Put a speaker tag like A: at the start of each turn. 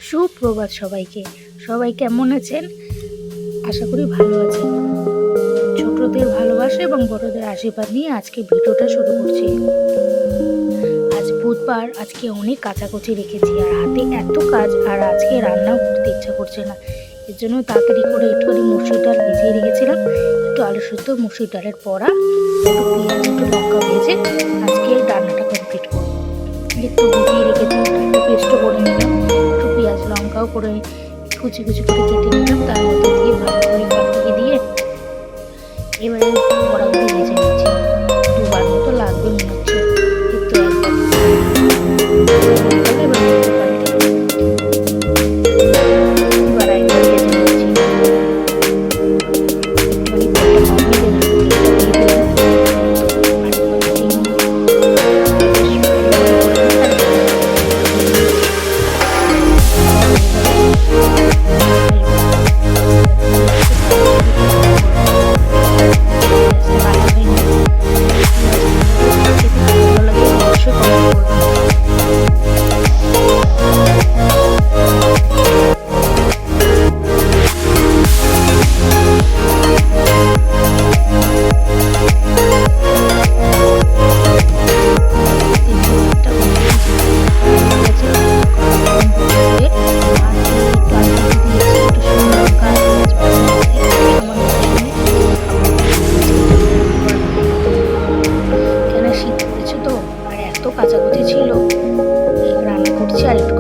A: সুপ্রভাত সবাইকে। সবাই কেমন আছেন? আশা করি ভালো আছেন। ছোটদের ভালোবাসা এবং বড়দের আশীর্বাদ নিয়ে আজকে ভিডিওটা শুরু করছি। আজ বুধবার, আজকে অনেক কাচাকুচি রেখেছি আর হাতে এত কাজ, আর আজকে রান্নাও করতে ইচ্ছা করছে না। এর জন্য তাড়াতাড়ি করে একটুখানি মসুর ডাল ভিজিয়ে রেখেছিলাম, একটু আলু সুদ্ধ, মসুর ডালের বড়া, একটু পেঁয়াজ, একটু লঙ্কা ভেজে আজকে রান্নাটা কমপ্লিট করব। একটু ভিজিয়ে রেখেছি, একটু পেস্টও করে নিলাম, একটু পেঁয়াজ লঙ্কাও করে কুচি কুচি করে কেটে নিলাম, তার মধ্যে দিয়ে ভালো করে পাকিয়ে দিয়ে এবারে বড়াগুলো ভেজে নিচ্ছি। দুবার মতো লাগবে মনে হচ্ছে, একটু একবার এবার একবার ভেজে নিচ্ছি। কাচাকুচি ছিল, রান্না করছি আর একটু